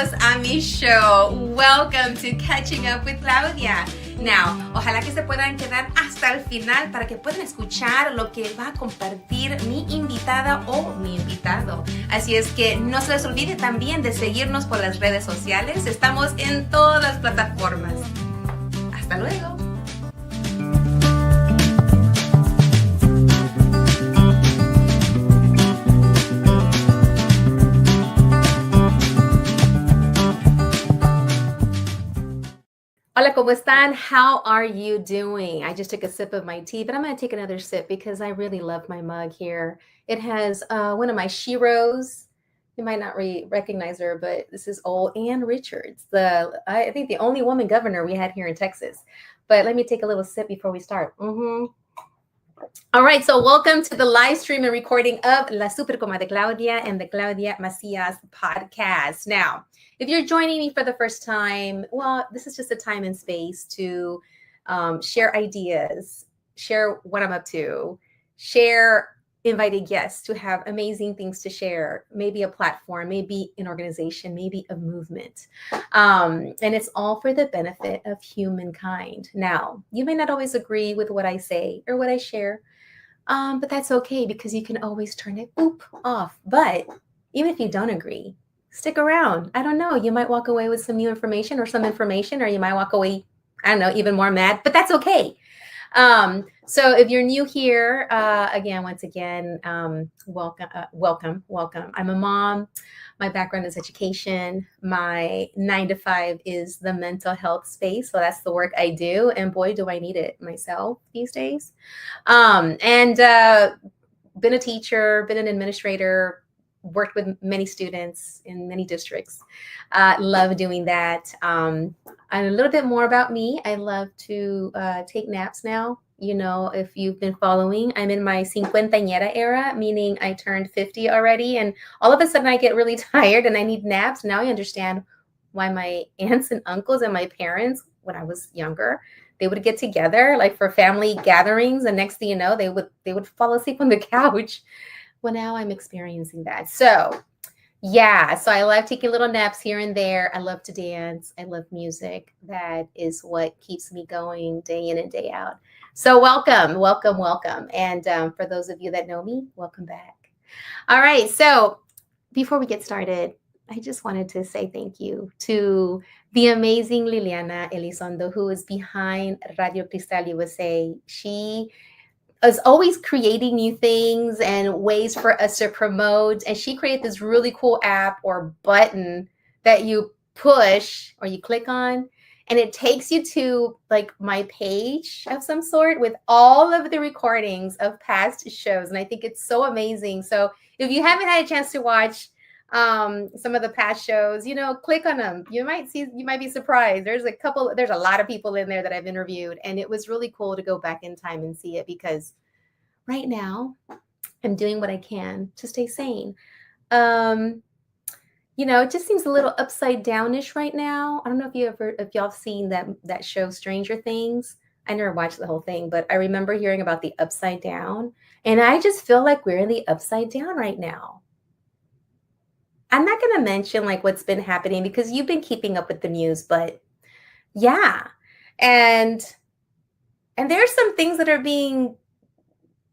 bienvenidos a mi show. Welcome to Catching Up with Claudia. Now, ojalá que se puedan quedar hasta el final para que puedan escuchar lo que va a compartir mi invitada o mi invitado. Así es que no se les olvide también de seguirnos por las redes sociales. Estamos en todas las plataformas. Hasta luego. Hola, ¿cómo están? How are you doing? I just took a sip of my tea, but I'm going to take another sip because I really love my mug here. It has one of my sheroes. You might not recognize her, but this is old Ann Richards, I think the only woman governor we had here in Texas. But let me take a little sip before we start. All right, so welcome to the live stream and recording of La Super Comadre Claudia and the Claudia Macias podcast. Now, if you're joining me for the first time, well, this is just a time and space to share ideas, share what I'm up to, share invited guests to have amazing things to share, maybe a platform, maybe an organization, maybe a movement. And it's all for the benefit of humankind. Now, you may not always agree with what I say or what I share, but that's okay because you can always turn it off. But even if you don't agree, stick around. I don't know. You might walk away with some new information or some information, or you might walk away, I don't know, even more mad, but that's okay. So if you're new here, once again, welcome. I'm a mom. My background is education. My 9 to 5 is the mental health space. So that's the work I do. And boy, do I need it myself these days. Been a teacher, been an administrator, worked with many students in many districts. Love doing that. And a little bit more about me. I love to take naps now. You know, if you've been following, I'm in my cincuentañera era, meaning I turned 50 already. And all of a sudden I get really tired and I need naps. Now I understand why my aunts and uncles and my parents, when I was younger, they would get together like for family gatherings. And next thing you know, they would fall asleep on the couch. Well, now I'm experiencing that. So I love taking little naps here and there. I love to dance. I love music. That is what keeps me going day in and day out. So welcome. And for those of you that know me, welcome back. All right. So before we get started, I just wanted to say thank you to the amazing Liliana Elizondo, who is behind Radio Cristal USA. She is always creating new things and ways for us to promote. And she created this really cool app or button that you push or you click on, and it takes you to like my page of some sort with all of the recordings of past shows. And I think it's so amazing. So if you haven't had a chance to watch some of the past shows, you know, click on them. You might be surprised. There's a lot of people in there that I've interviewed, and it was really cool to go back in time and see it because right now I'm doing what I can to stay sane. You know, it just seems a little upside downish right now. I don't know if y'all have seen that show Stranger Things. I never watched the whole thing, but I remember hearing about the upside down, and I just feel like we're in the upside down right now. I'm not going to mention like what's been happening because you've been keeping up with the news, but yeah. And there's some things that are being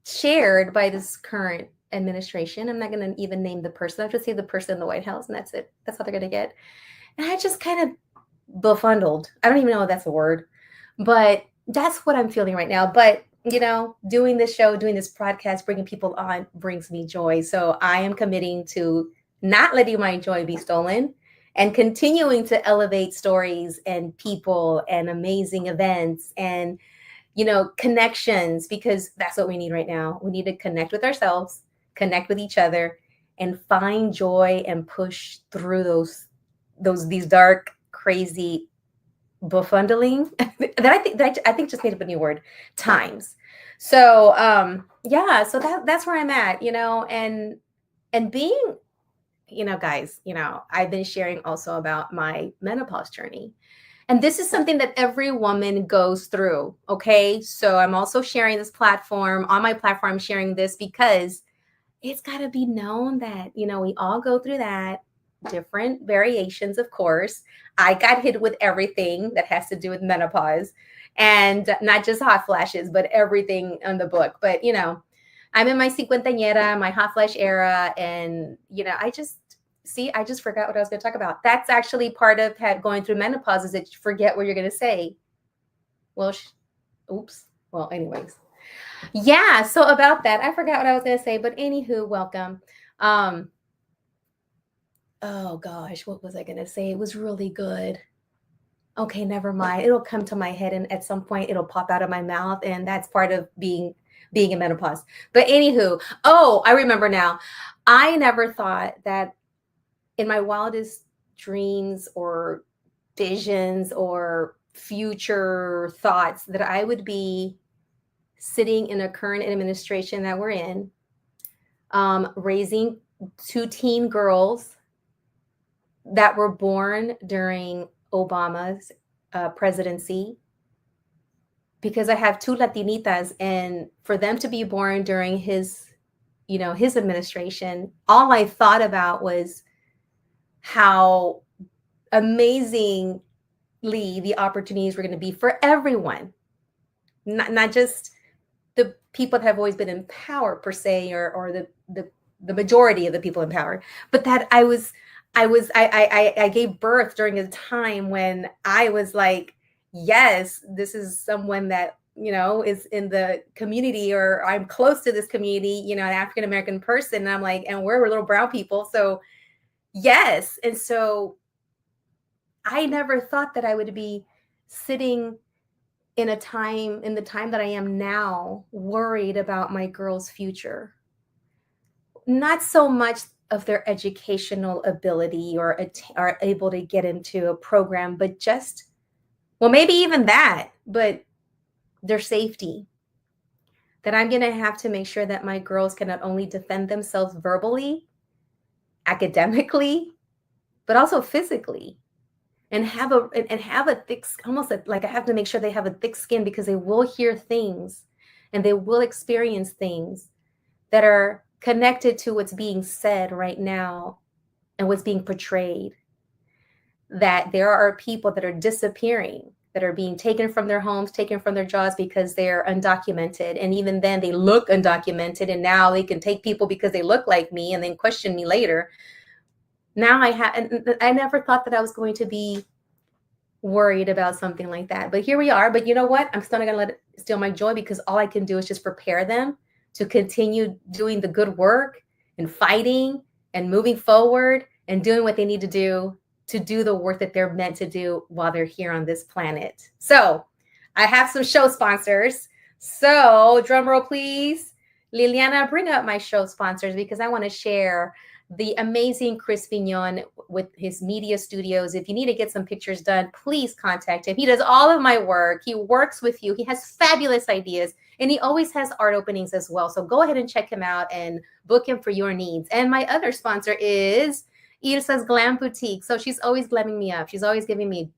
shared by this current administration. I'm not going to even name the person. I'll just say the person in the White House, and that's it. That's how they're going to get. And I just kind of befuddled. I don't even know if that's a word, but that's what I'm feeling right now. But you know, doing this show, doing this podcast, bringing people on brings me joy. So I am committing to not letting my joy be stolen and continuing to elevate stories and people and amazing events and, you know, connections, because that's what we need right now. We need to connect with ourselves, connect with each other, and find joy and push through these dark, crazy, befundling that I think just made up a new word, times. So so that's where I'm at, you know, and being, you know, guys, you know, I've been sharing also about my menopause journey. And this is something that every woman goes through. Okay. So I'm also sharing this platform on my platform, sharing this because it's got to be known that, you know, we all go through that. different variations, of course. I got hit with everything that has to do with menopause, and not just hot flashes, but everything in the book. But, I'm in my cincuentañera, my hot flash era. And, I just forgot what I was going to talk about. That's actually part of going through menopause, is that you forget what you're going to say. Well, oops. Well, anyways. Yeah. So about that, I forgot what I was going to say, but anywho, welcome. Oh gosh, what was I going to say? It was really good. Okay, never mind. It'll come to my head, and at some point it'll pop out of my mouth, and that's part of being in menopause. But anywho, oh, I remember now. I never thought that in my wildest dreams or visions or future thoughts that I would be sitting in a current administration that we're in, raising 2 teen girls that were born during Obama's presidency, because I have 2 Latinitas, and for them to be born during his administration, all I thought about was how amazingly the opportunities were going to be for everyone, not just the people that have always been in power per se, or the majority of the people in power, but that I gave birth during a time when I was like, yes, this is someone that, is in the community, or I'm close to this community, an African-American person. And I'm like, and we're little brown people. So yes. And so I never thought that I would be sitting in the time that I am now, worried about my girls' future. Not so much of their educational ability or are able to get into a program, but just, well, maybe even that, but their safety. That I'm going to have to make sure that my girls can not only defend themselves verbally, academically, but also physically, and have a thick, almost like I have to make sure they have a thick skin, because they will hear things and they will experience things that are connected to what's being said right now and what's being portrayed. That there are people that are disappearing, that are being taken from their homes, taken from their jobs, because they're undocumented. And even then they look undocumented, and now they can take people because they look like me and then question me later. Now I never thought that I was going to be worried about something like that. But here we are. But you know what? I'm still not going to let it steal my joy, because all I can do is just prepare them to continue doing the good work and fighting and moving forward and doing what they need to do the work that they're meant to do while they're here on this planet. So I have some show sponsors. So drum roll, please. Liliana, bring up my show sponsors, because I want to share the amazing Chris Vignon with his media studios. If you need to get some pictures done, please contact him. He does all of my work. He works with you. He has fabulous ideas, and he always has art openings as well. So go ahead and check him out and book him for your needs. And my other sponsor is Ilsa's Glam Boutique. So she's always glamming me up. She's always giving me,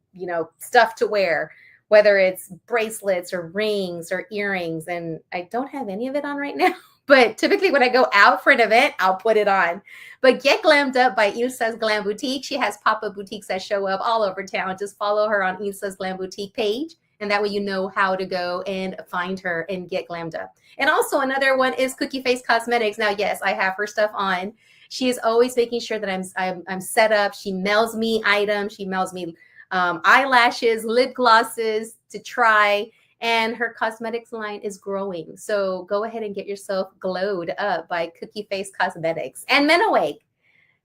stuff to wear, whether it's bracelets or rings or earrings. And I don't have any of it on right now. But typically when I go out for an event, I'll put it on. But get glammed up by Ilsa's Glam Boutique. She has pop-up boutiques that show up all over town. Just follow her on Ilsa's Glam Boutique page, and that way you know how to go and find her and get glammed up. And also another one is Cookie Face Cosmetics. Now, yes, I have her stuff on. She is always making sure that I'm set up. She mails me items. She mails me eyelashes, lip glosses to try. And her cosmetics line is growing. So go ahead and get yourself glowed up by Cookie Face Cosmetics. And Men Awake.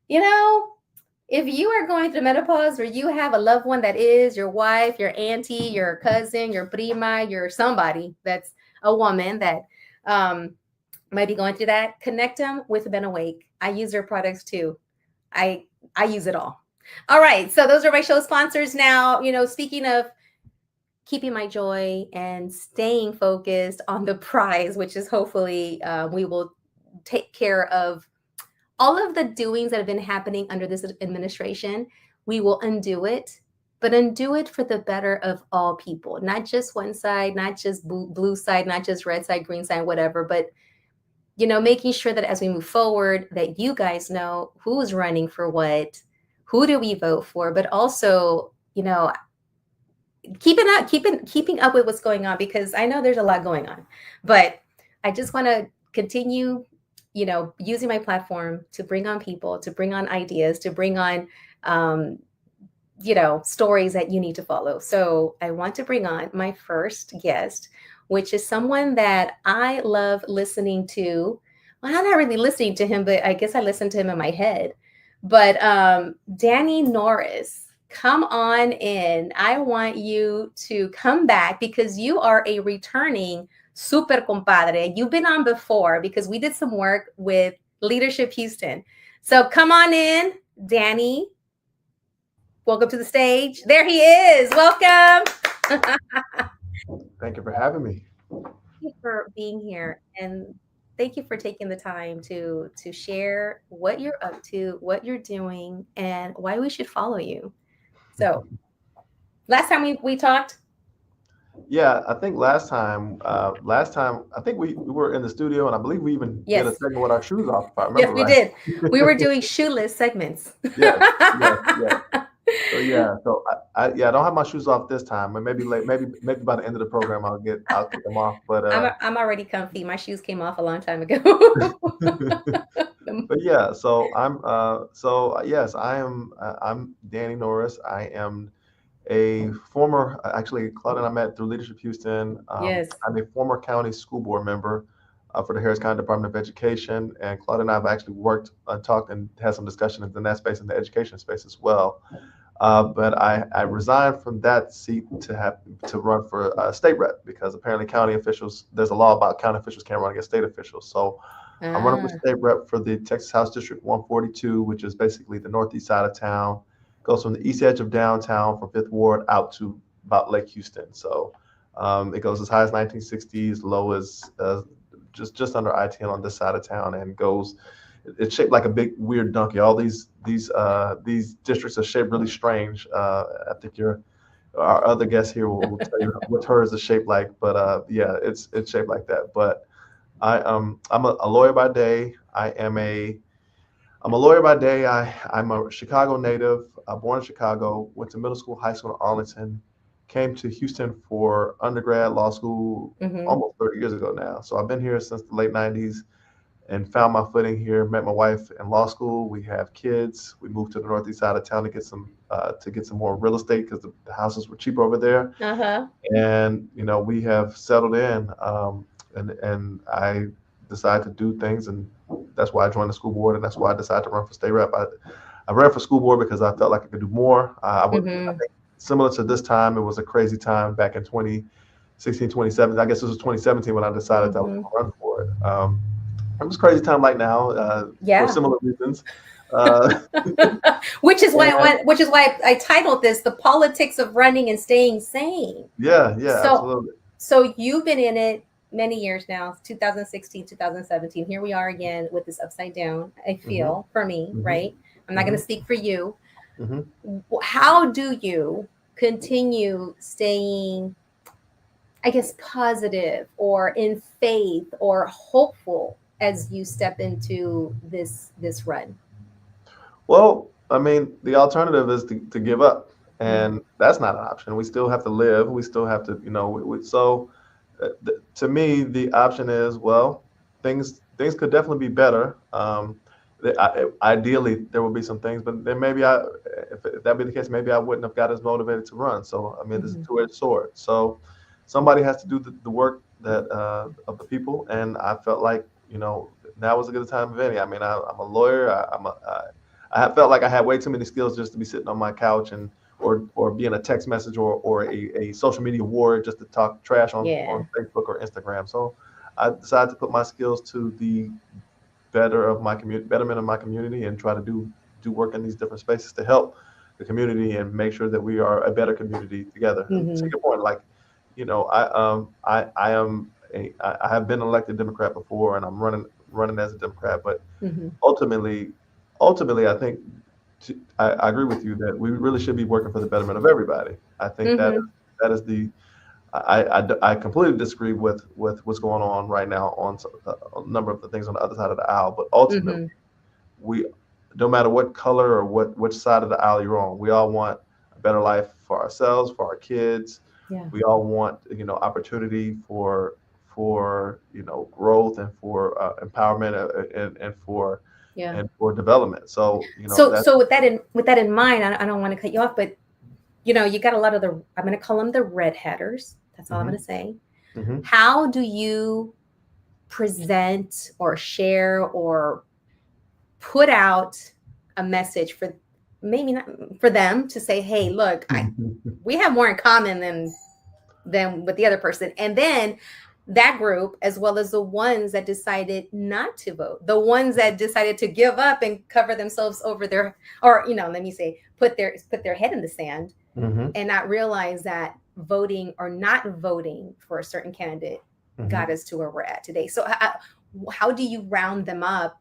If you are going through menopause, or you have a loved one that is your wife, your auntie, your cousin, your prima, your somebody that's a woman that might be going through that, connect them with Men Awake. I use their products too. I use it all. All right. So those are my show sponsors. Now, speaking of keeping my joy and staying focused on the prize, which is hopefully we will take care of all of the doings that have been happening under this administration. We will undo it, but undo it for the better of all people, not just one side, not just blue side, not just red side, green side, whatever, but making sure that as we move forward, that you guys know who's running for what, who do we vote for, but also, keeping up with what's going on, because I know there's a lot going on, but I just want to continue, using my platform to bring on people, to bring on ideas, to bring on, um, stories that you need to follow. So I want to bring on my first guest, which is someone that I love listening to. Well, I'm not really listening to him, but I guess I listen to him in my head. But Danny Norris, come on in. I want you to come back because you are a returning super compadre. You've been on before because we did some work with Leadership Houston. So come on in, Danny. Welcome to the stage. There he is. Welcome. Thank you for having me. Thank you for being here, and thank you for taking the time to share what you're up to, what you're doing, and why we should follow you. So, last time we talked, Yeah, I think last time I think we were in the studio, and I believe we even did a yes, segment with our shoes off, if I yes, remember we right. did. We were doing shoeless segments. Yes, yes, yes. So yeah, so I don't have my shoes off this time, but maybe by the end of the program I'll kick them off. But I'm already comfy. My shoes came off a long time ago. but yeah, yes, I'm Danny Norris. I am a former, actually, Claudia and I met through Leadership Houston. Yes. I'm a former county school board member for the Harris County Department of Education, and Claudia and I have actually worked, talked, and had some discussions in that space, in the education space as well. But I resigned from that seat to run for state rep because apparently county officials, there's a law about county officials can't run against state officials. So I'm running for Ah, state rep for the Texas House District 142, which is basically the northeast side of town. Goes from the east edge of downtown from Fifth Ward out to about Lake Houston. So it goes as high as 1960s, low as just under I-10 on this side of town, and goes. It's shaped like a big weird donkey. All these districts are shaped really strange. I think our other guest here will tell you what hers is shaped like. But yeah, it's shaped like that. But I'm a lawyer by day. I'm a lawyer by day. I'm a Chicago native, born in Chicago, went to middle school, high school in Arlington, came to Houston for undergrad, law school mm-hmm. almost 30 years ago now. So I've been here since the late 90s and found my footing here, met my wife in law school. We have kids. We moved to the northeast side of town to get some more real estate because the houses were cheaper over there. Uh-huh. And, we have settled in. And I decided to do things, and that's why I joined the school board, and that's why I decided to run for state rep. I ran for school board because I felt like I could do more. I Mm-hmm. think similar to this time, it was a crazy time back in 2016, 2017. I guess this was 2017 when I decided I was Mm-hmm. going to run for it. It was a crazy time like now for Yeah. similar reasons. Uh, which is why and I titled this "The Politics of Running and Staying Sane." yeah, yeah, So, absolutely. so you've been in it many years now, 2016, 2017. Here we are again with this upside down. I Hmm. feel for me, Hmm. right? I'm not going Hmm. to speak for you. Hmm. How do you continue staying, I guess, positive or in faith or hopeful as you step into this run? Well, I mean, the alternative is to give up, Mm-hmm. and that's not an option. We still have to live. We still have to, so to me, the option is, well, things could definitely be better. Ideally, there would be some things, but then maybe if that be the case, maybe I wouldn't have got as motivated to run. So, I mean, this is a Mm-hmm. two-edged sword. So, somebody has to do the work that of the people, and I felt like, now was a good time of any. I mean, I'm a lawyer. I have felt like I had way too many skills just to be sitting on my couch and or be in a text message or a social media warrior just to talk trash Yeah. on Facebook or Instagram. So I decided to put my skills to the betterment of my community, and try to do work in these different spaces to help the community and make sure that we are a better community together. And to Mm-hmm. your point, like, I am I have been elected Democrat before, and I'm running as a Democrat, but Mm-hmm. ultimately, ultimately, I think I agree with you that we really should be working for the betterment of everybody. I think Mm-hmm. that is the I completely disagree with what's going on right now on a number of the things on the other side of the aisle. But ultimately, Mm-hmm. we no matter what color or which side of the aisle you're on. We all want a better life for ourselves, for our kids. Yeah. We all want, opportunity for growth and for empowerment, Yeah. and for development. So that. So with that in mind, I don't want to cut you off, but you got a lot of the, I'm going to call them the red hatters. That's all I'm Hmm. going to say. Hmm. How do you present or share or put out a message for, maybe not for them to say, hey, look, we have more in common than with the other person, and then that group, as well as the ones that decided not to vote, the ones that decided to give up and cover themselves over their, or let me say, put their head in the sand Hmm. and not realize that voting or not voting for a certain candidate Hmm. got us to where we're at today. So how do you round them up?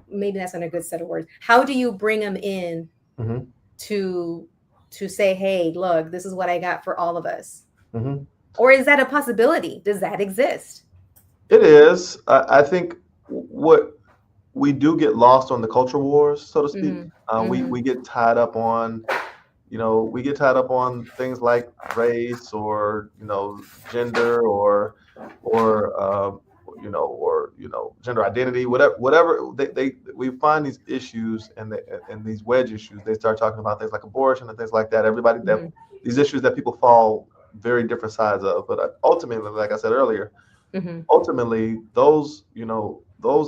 Maybe that's not a good set of words. How do you bring them in Hmm. to say, hey, look, this is what I got for all of us? Hmm. Or is that a possibility? Does that exist? It is. I think what we do get lost on the culture wars, so to speak. Mm-hmm. We Mm-hmm. we get tied up on we get tied up on things like race or gender or gender identity, whatever we find these issues and these wedge issues. They start talking about things like abortion and things like that. Everybody that Mm-hmm. these issues that people fall very different sides of, but ultimately, like I said earlier, Mm-hmm. ultimately those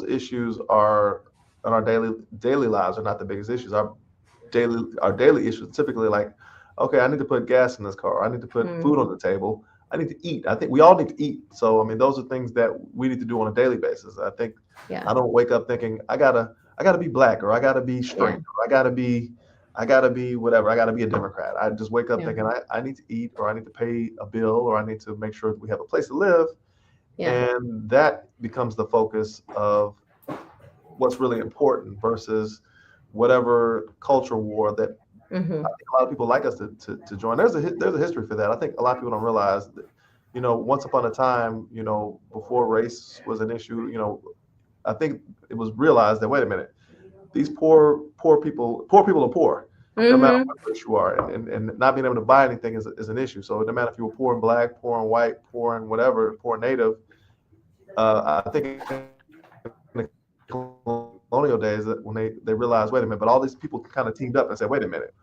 issues are in our daily lives are not the biggest issues. Our daily issues typically like, okay, I need to put gas in this car, I need to put food on the table, I need to eat. I think we all need to eat. So I mean, those are things that we need to do on a daily basis. I think Yeah. I don't wake up thinking I gotta be black, or I gotta be Yeah. straight, or I gotta be whatever. I gotta be a Democrat. I just wake up Yeah. thinking I need to eat, or I need to pay a bill, or I need to make sure that we have a place to live. Yeah. And that becomes the focus of what's really important versus whatever culture war that Mm-hmm. I think a lot of people like us to join. There's a history for that. I think a lot of people don't realize that, once upon a time, before race was an issue, I think it was realized that, wait a minute, these poor people are poor, no matter Mm-hmm. what race you are, and not being able to buy anything is an issue. So no matter if you were poor and black, poor and white, poor and whatever, poor and native, I think in the colonial days, that when they realized, wait a minute, but all these people kind of teamed up and said, wait a minute,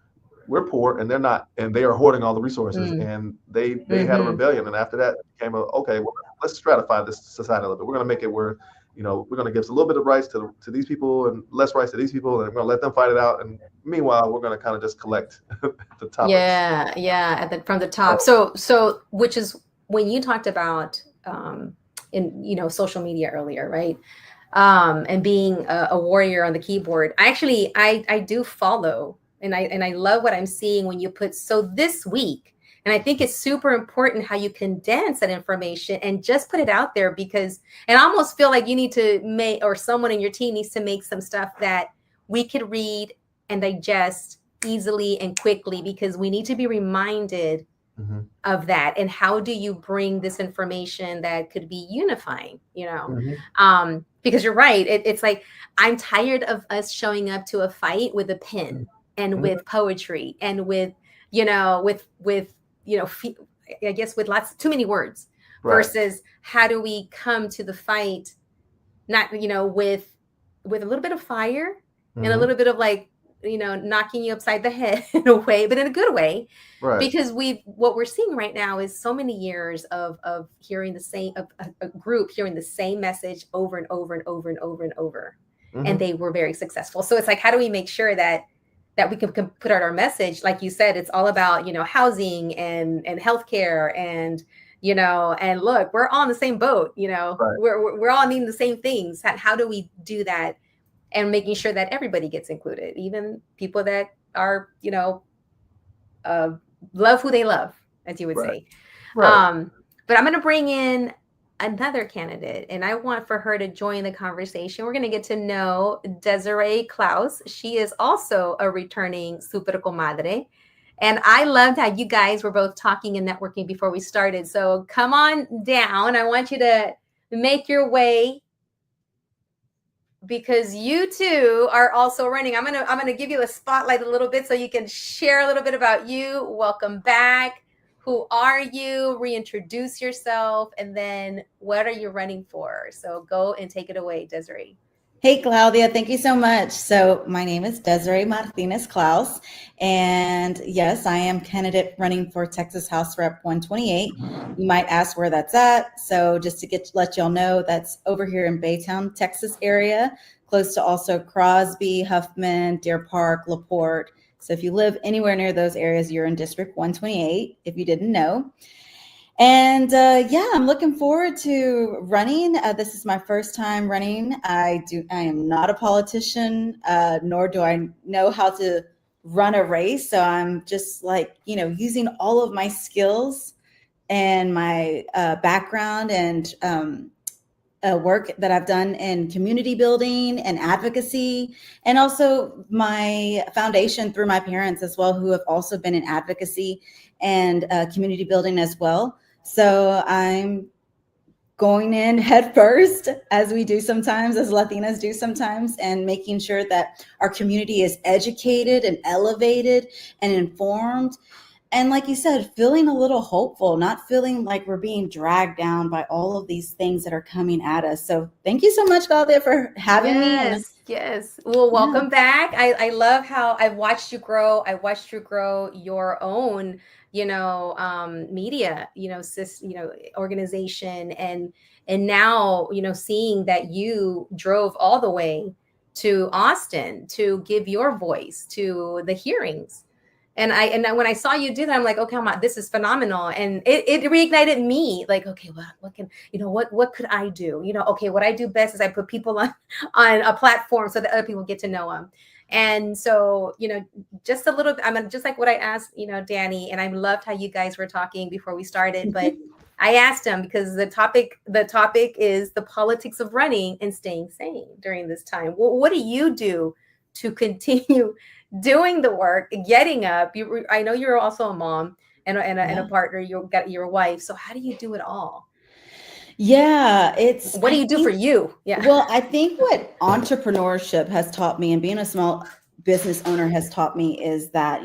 we're poor and they're not, and they are hoarding all the resources, and they had a rebellion, and after that it became okay, well, let's stratify this society a little bit. We're going to make it where we're going to give a little bit of rights to these people and less rights to these people, and we're going to let them fight it out, and meanwhile we're going to kind of just collect the top of the Yeah, yeah, from the top. so. So which is when you talked about in social media earlier, right? And being a warrior on the keyboard. I do follow, and I love what I'm seeing when you put, so this week. And I think it's super important how you condense that information and just put it out there, because, and I almost feel like you need to make, or someone in your team needs to make some stuff that we could read and digest easily and quickly, because we need to be reminded Hmm. of that. And how do you bring this information that could be unifying, Hmm. because you're right, it's like, I'm tired of us showing up to a fight with a pen and Hmm. with poetry and with with I guess with lots too many words, Right. versus how do we come to the fight, not with a little bit of fire and a Hmm. little bit of, like, knocking you upside the head in a way, but in a good way. Right. Because what we're seeing right now is so many years of hearing the same, of a group hearing the same message over and over and over and over and over, and Hmm. they were very successful. So it's like, how do we make sure that we can put out our message? Like you said, it's all about housing and healthcare, and look, we're all in the same boat. Right. We're all needing the same things. How do we do that, and making sure that everybody gets included, even people that are uh, love who they love, as you would Right. say. Right. um, but I'm going to bring in another candidate, and I want for her to join the conversation. We're going to get to know Desiree Klaus. She is also a returning Super Comadre. And I loved how you guys were both talking and networking before we started. So come on down. I want you to make your way because you two are also running. I'm gonna give you a spotlight a little bit so you can share a little bit about you. Welcome back. Who are you? Reintroduce yourself, and then what are you running for? So go and take it away, Desiree. Hey, Claudia, thank you so much. So my name is Desiree Martinez Klaus, and yes, I am candidate running for Texas House Rep 128. You might ask where that's at. So just to let y'all know, that's over here in Baytown, Texas area, close to also Crosby, Huffman, Deer Park, LaPorte. So if you live anywhere near those areas, you're in District 128, if you didn't know. And yeah, I'm looking forward to running. This is my first time running. I am not a politician, nor do I know how to run a race. So I'm just like, using all of my skills and my background and work that I've done in community building and advocacy, and also my foundation through my parents as well, who have also been in advocacy and community building as well. So I'm going in head first, as we do sometimes, as Latinas do sometimes, and making sure that our community is educated and elevated and informed. And like you said, feeling a little hopeful, not feeling like we're being dragged down by all of these things that are coming at us. So thank you so much, Claudia, for having me. Yes. Well, welcome back. I love how I've watched you grow. I watched you grow your own, media, organization, and now, seeing that you drove all the way to Austin to give your voice to the hearings. And when I saw you do that, I'm like, okay, this is phenomenal. And it reignited me, like, okay, what can, what could I do? Okay, what I do best is I put people on a platform so that other people get to know them. And so, just a little, just like what I asked, Danny, and I loved how you guys were talking before we started, but I asked him because the topic is the politics of running and staying sane during this time. What do you do to continue doing the work, getting up? I know you're also a mom and a partner. You got your wife. So how do you do it all? Yeah, what do you do for you? Yeah. Well, I think what entrepreneurship has taught me and being a small business owner has taught me is that,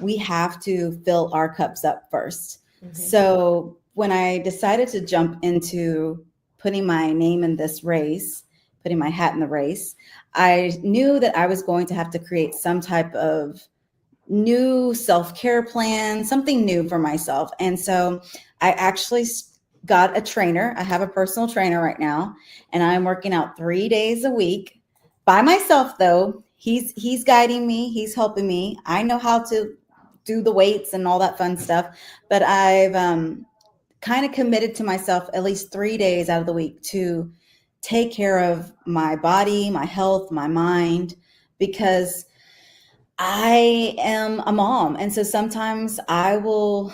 we have to fill our cups up first. Mm-hmm. So when I decided to jump into putting my name in this race, putting my hat in the race, I knew that I was going to have to create some type of new self-care plan, something new for myself. And so I actually got a trainer. I have a personal trainer right now, and I'm working out 3 days a week by myself, though. He's guiding me. He's helping me. I know how to do the weights and all that fun stuff, but I've kind of committed to myself at least 3 days out of the week to take care of my body, my health, my mind, because I am a mom. And so sometimes I will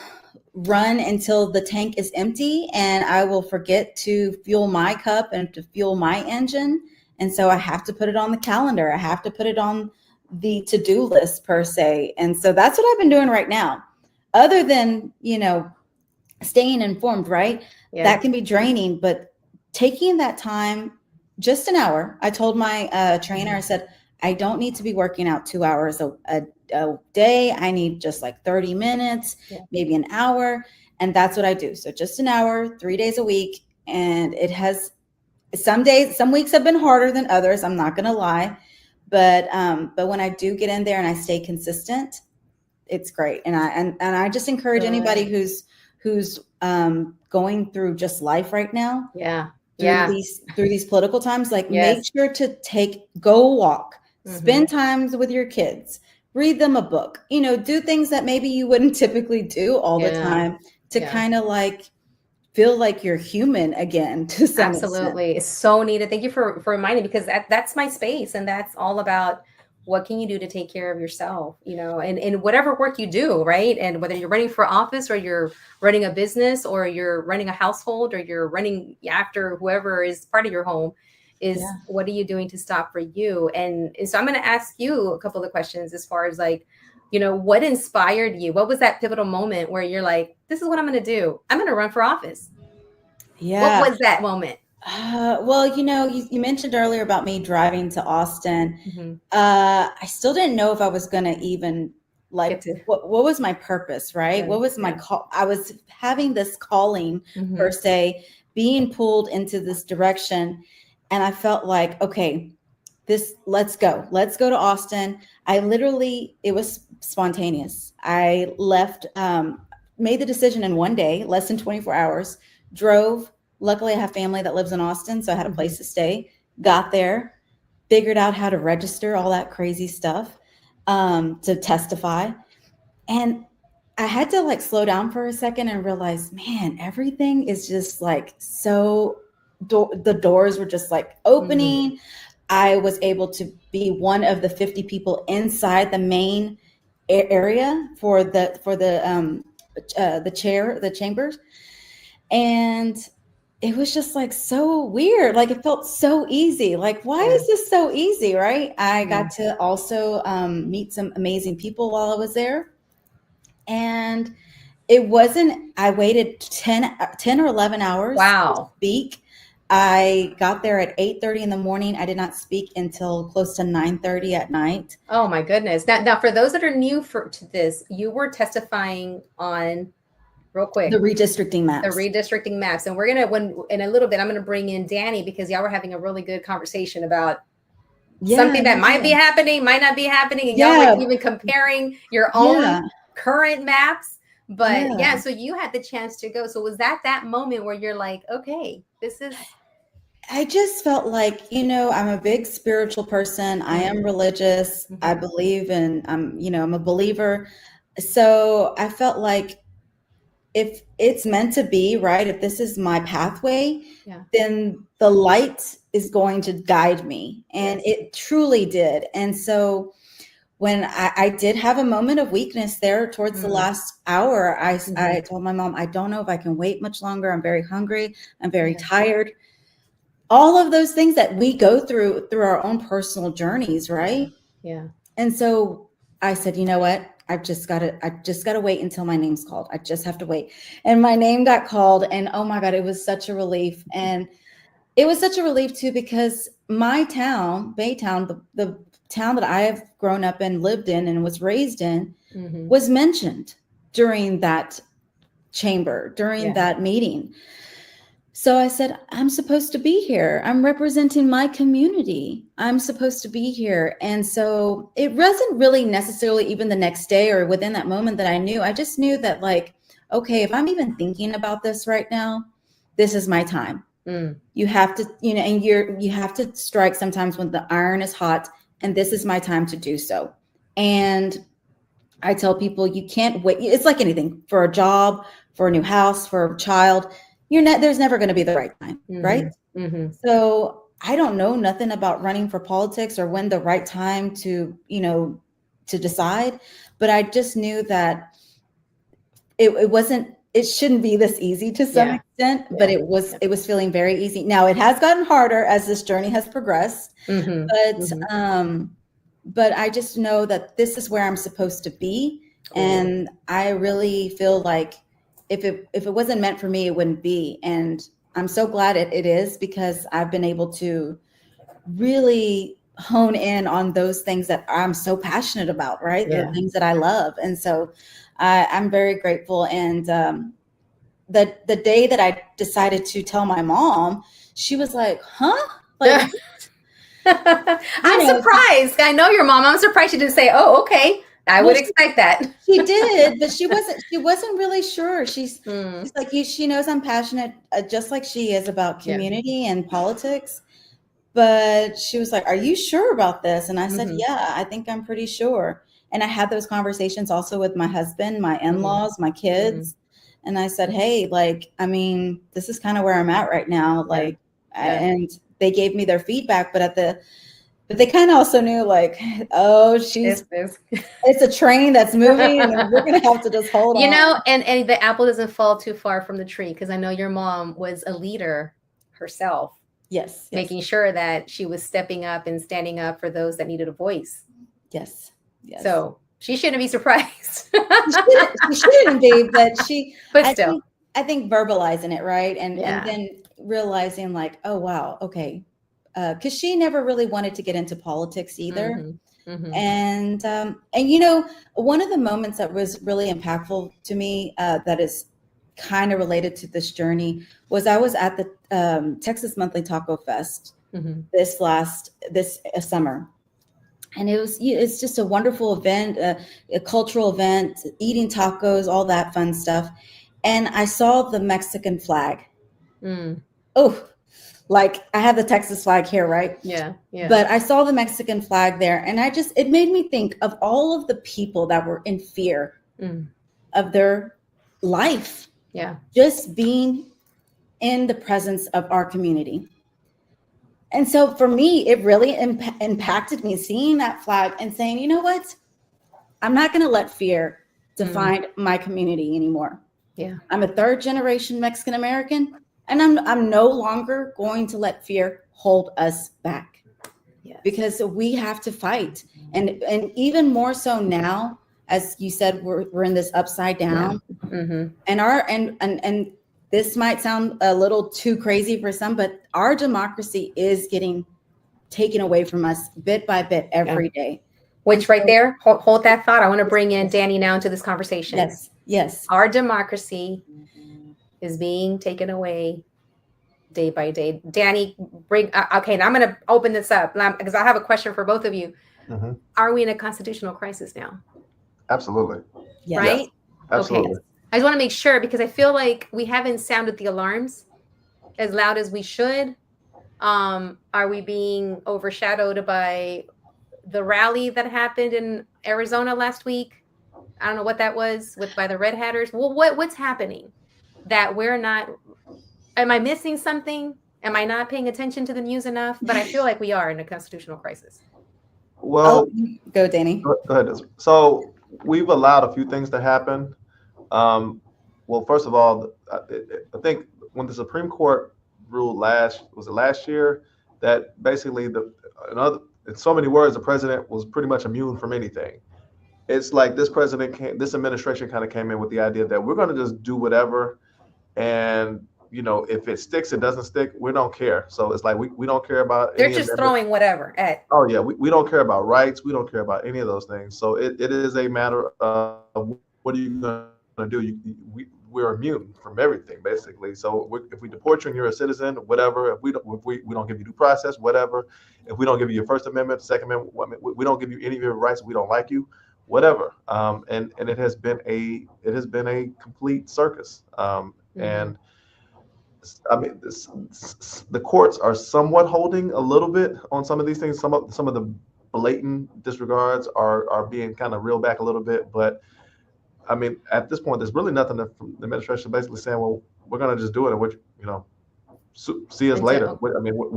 run until the tank is empty and I will forget to fuel my cup and to fuel my engine. And so I have to put it on the calendar. I have to put it on the to-do list per se. And so that's what I've been doing right now. Other than, staying informed, right? Yeah. That can be draining, but taking that time, just an hour. I told my trainer, I said, I don't need to be working out 2 hours a day. I need just like 30 minutes, maybe an hour. And that's what I do. So just an hour, 3 days a week. And it has some weeks have been harder than others. I'm not going to lie. But when I do get in there and I stay consistent, it's great. And I just encourage anybody who's going through just life right now. Yeah. Through these political times, like make sure to go walk, spend times with your kids, read them a book, do things that maybe you wouldn't typically do all the time to kind of like feel like you're human again to some Absolutely. extent. It's so needed. Thank you for reminding me, because that's my space, and that's all about what can you do to take care of yourself, and whatever work you do, right? And whether you're running for office or you're running a business or you're running a household or you're running after whoever is part of your home, is what are you doing to stop for you? And so I'm going to ask you a couple of questions as far as like, what inspired you? What was that pivotal moment where you're like, this is what I'm going to do? I'm going to run for office. Yeah. What was that moment? Well, you mentioned earlier about me driving to Austin. Mm-hmm. I still didn't know if I was going to even like what was my purpose, right? What was my call? I was having this calling per se, being pulled into this direction, and I felt like, okay, let's go to Austin. It was spontaneous. I left, made the decision in one day, less than 24 hours, drove. Luckily, I have family that lives in Austin, so I had a place to stay. Got there, figured out how to register, all that crazy stuff, to testify. And I had to like slow down for a second and realize, man, everything is just like the doors were just like opening. I was able to be one of the 50 people inside the main area for the chambers. And it was just like so weird. Like it felt so easy. Like, why is this so easy? Right. I got to also meet some amazing people while I was there. And I waited 10 or 11 hours to speak. I got there at 8:30 in the morning. I did not speak until close to 9:30 at night. Oh my goodness. Now for those that are new to this, you were testifying on, real quick, the redistricting maps. And we're going to, in a little bit, I'm going to bring in Danny because y'all were having a really good conversation about something that might be happening, might not be happening. And y'all were even comparing your own current maps. But so you had the chance to go. So was that moment where you're like, okay, I just felt like, I'm a big spiritual person. I am religious. I believe in, I'm a believer. So I felt like if it's meant to be, right, if this is my pathway, then the light is going to guide me. And it truly did. And so when I did have a moment of weakness there towards the last hour, I told my mom, I don't know if I can wait much longer. I'm very hungry. I'm very tired. All of those things that we go through our own personal journeys, right? Yeah. And so I said, you know what? I just got to wait until my name's called. I just have to wait. And my name got called, and oh my God, it was such a relief. And it was such a relief too, because my town, Baytown, the town that I have grown up and lived in and was raised in, was mentioned during that chamber, during that meeting. So I said, I'm supposed to be here. I'm representing my community. I'm supposed to be here. And so it wasn't really necessarily even the next day or within that moment that I knew. I just knew that, like, okay, if I'm even thinking about this right now, this is my time. You have to, and you have to strike sometimes when the iron is hot, and this is my time to do so. And I tell people, you can't wait. It's like anything, for a job, for a new house, for a child. There's never going to be the right time, right? So I don't know nothing about running for politics or when the right time to decide, but I just knew that it shouldn't be this easy to some extent, but it was feeling very easy. Now it has gotten harder as this journey has progressed, but I just know that this is where I'm supposed to be. And I really feel like if it wasn't meant for me, it wouldn't be. And I'm so glad it is, because I've been able to really hone in on those things that I'm so passionate about, right? The things that I love. And so I'm very grateful. And the day that I decided to tell my mom, she was like, huh? Like, I'm surprised. I know your mom. I'm surprised she didn't say, oh, okay. I would expect that. She did, but she wasn't really sure. She's like, she knows I'm passionate, just like she is, about community and politics. But she was like, are you sure about this? And I said, yeah, I think I'm pretty sure. And I had those conversations also with my husband, my in-laws, my kids. And I said, hey, like, I mean, this is kind of where I'm at right now. Like, and they gave me their feedback, but they kind of also knew, like, oh, it's a train that's moving, and we're going to have to just hold on. And the apple doesn't fall too far from the tree, because I know your mom was a leader herself. Yes. Making sure that she was stepping up and standing up for those that needed a voice. Yes. So she shouldn't be surprised. She shouldn't be, but still. I think verbalizing it, right? And Yeah. and then realizing like, oh wow, okay. Because she never really wanted to get into politics either. And you know, one of the moments that was really impactful to me, that is kind of related to this journey, was I was at the Texas Monthly Taco Fest this summer, and it's just a wonderful event, a cultural event, eating tacos, all that fun stuff. And I saw the Mexican flag. Oh, like I have the Texas flag here, right? Yeah. But I saw the Mexican flag there, and it made me think of all of the people that were in fear of their life. Yeah. Just being in the presence of our community. And so for me, it really impacted me seeing that flag and saying, you know what? I'm not going to let fear define my community anymore. Yeah. I'm a third generation Mexican American, and I'm no longer going to let fear hold us back. Yes. Because we have to fight. And even more so now, as you said, we're in this upside down. Yeah. And this might sound a little too crazy for some, but our democracy is getting taken away from us bit by bit every day. Which right there, hold that thought. I want to bring in Danny now into this conversation. Yes. Our democracy is being taken away day by day. Danny, okay, now I'm going to open this up because I have a question for both of you. Are we in a constitutional crisis now? Absolutely. Yes. Right? Yes, absolutely. Okay. I just want to make sure, because I feel like we haven't sounded the alarms as loud as we should. Are we being overshadowed by the rally that happened in Arizona last week? I don't know what that was by the Red Hatters. Well, what's happening that we're not? Am I missing something? Am I not paying attention to the news enough? But I feel like we are in a constitutional crisis. Well, go, Danny. Go ahead. So we've allowed a few things to happen. Well, first of all, I think when the Supreme Court ruled last year, that basically in so many words, the president was pretty much immune from anything. It's like this administration kind of came in with the idea that we're going to just do whatever, and if it sticks, it doesn't stick, we don't care. So it's like we don't care about. They're just throwing whatever at. Oh yeah, we don't care about rights. We don't care about any of those things. So it is a matter of what are you going to do? We're immune from everything basically. So if we deport you and you're a citizen, whatever. If we don't give you due process, whatever. If we don't give you your First Amendment, Second Amendment, we don't give you any of your rights. We don't like you, whatever. And it has been a complete circus. And I mean, the courts are somewhat holding a little bit on some of these things. Some of the blatant disregards are being kind of reeled back a little bit. But I mean, at this point, there's really nothing from the administration basically saying, well, we're going to just do it, and see us later. What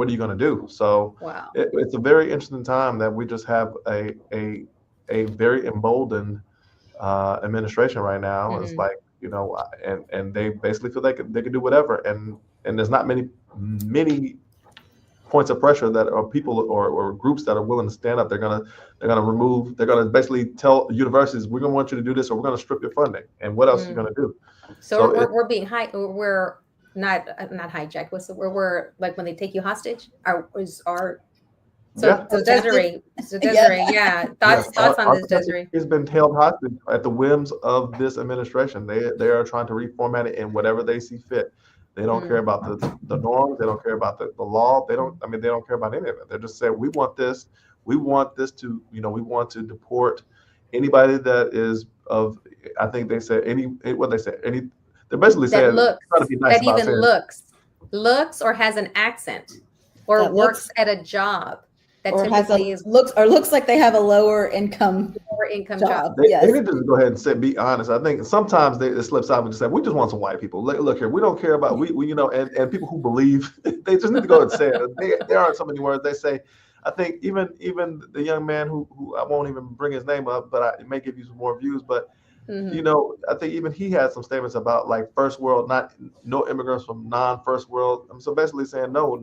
are you going to do? So wow. It's a very interesting time that we just have a very emboldened administration right now. It's like, and they basically feel they can do whatever, and there's not many points of pressure that are people or groups that are willing to stand up. They're gonna basically tell universities, we're gonna want you to do this, or we're gonna strip your funding. And what else are you gonna do? So we're being we're not hijacked. What's the word? We're like when they take you hostage. Desiree, yeah. Thoughts on this, Desiree? It's been held hostage at the whims of this administration. They are trying to reformat it in whatever they see fit. They don't care about the norms. They don't care about the law. They don't care about any of it. They're just saying, we want this. We want this to, we want to deport anybody that is of, I think they said they're basically saying looks or has an accent or works at a job. Or looks like they have a lower income job. They need to go ahead and be honest. I think sometimes it slips out and just say, we just want some white people. Look here, we don't care about and people who believe. They just need to go and say it. There aren't so many words. They say, I think even the young man who I won't even bring his name up, but it may give you some more views. But I think even he had some statements about like first world, no immigrants from non-first world. So basically saying no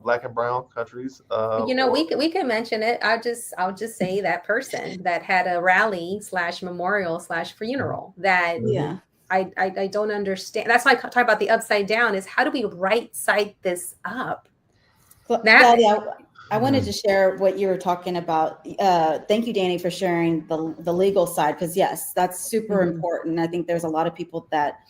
black and brown countries. We can mention it. I'll just say that person that had a rally /memorial/funeral that I don't understand. That's why I talk about the upside down, is how do we right side this up? Claudia, I wanted to share what you were talking about. Thank you, Danny, for sharing the legal side, because yes, that's super important. I think there's a lot of people that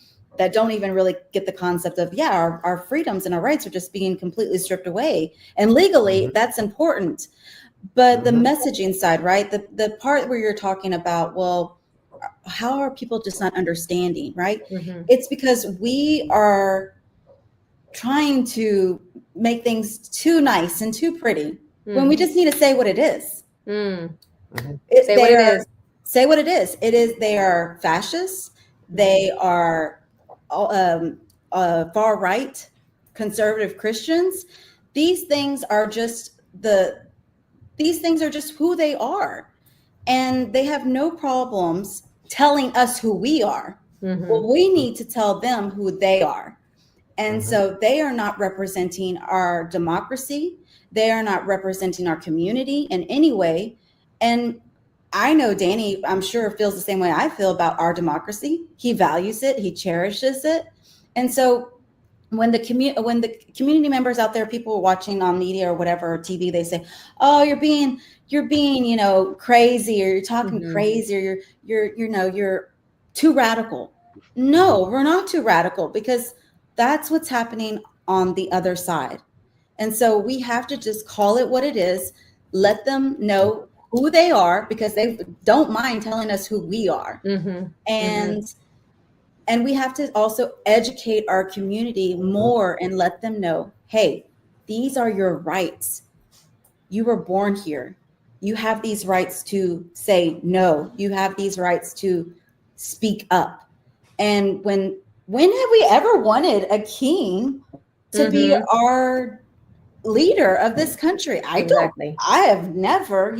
don't even really get the concept of, our freedoms and our rights are just being completely stripped away. And legally, that's important. But the messaging side, right? The part where you're talking about, well, how are people just not understanding, right? It's because we are trying to make things too nice and too pretty when we just need to say what it is. Say what it is. Say what it is. It is. They are fascists. They are far right, conservative Christians. These things are just who they are, and they have no problems telling us who we are. Well, we need to tell them who they are. And so they are not representing our democracy. They are not representing our community in any way. And I know Danny, I'm sure, feels the same way I feel about our democracy. He values it. He cherishes it. And so when the community members out there, people watching on media or whatever, or TV, they say, "Oh, you're being, crazy, or you're talking crazy, or you're too radical." No, we're not too radical, because that's what's happening on the other side. And so we have to just call it what it is, let them know who they are, because they don't mind telling us who we are. And we have to also educate our community more and let them know, hey, these are your rights. You were born here. You have these rights to say no. You have these rights to speak up. And when have we ever wanted a king to be our leader of this country? I have never,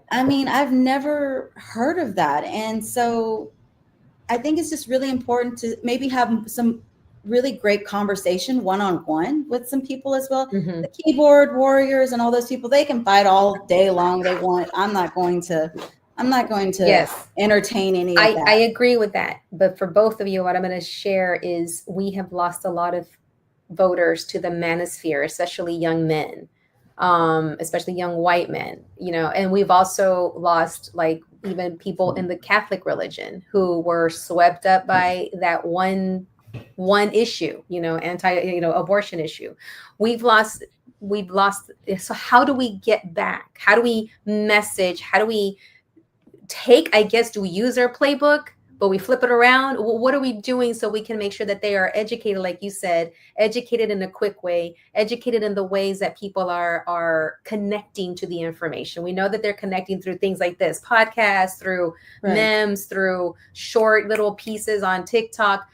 I've never heard of that. And so I think it's just really important to maybe have some really great conversation one-on-one with some people as well. The keyboard warriors and all those people, they can fight all day long they want. I'm not going to entertain any of that. I agree with that. But for both of you, what I'm going to share is we have lost a lot of voters to the manosphere, especially young men, especially young white men, and we've also lost even people in the Catholic religion who were swept up by that one issue, abortion issue. We've lost. So how do we get back? How do we message? How do we take, do we use our playbook, but we flip it around? What are we doing so we can make sure that they are educated, like you said, educated in a quick way, educated in the ways that people are connecting to the information? We know that they're connecting through things like this podcast, through memes, through short little pieces on TikTok.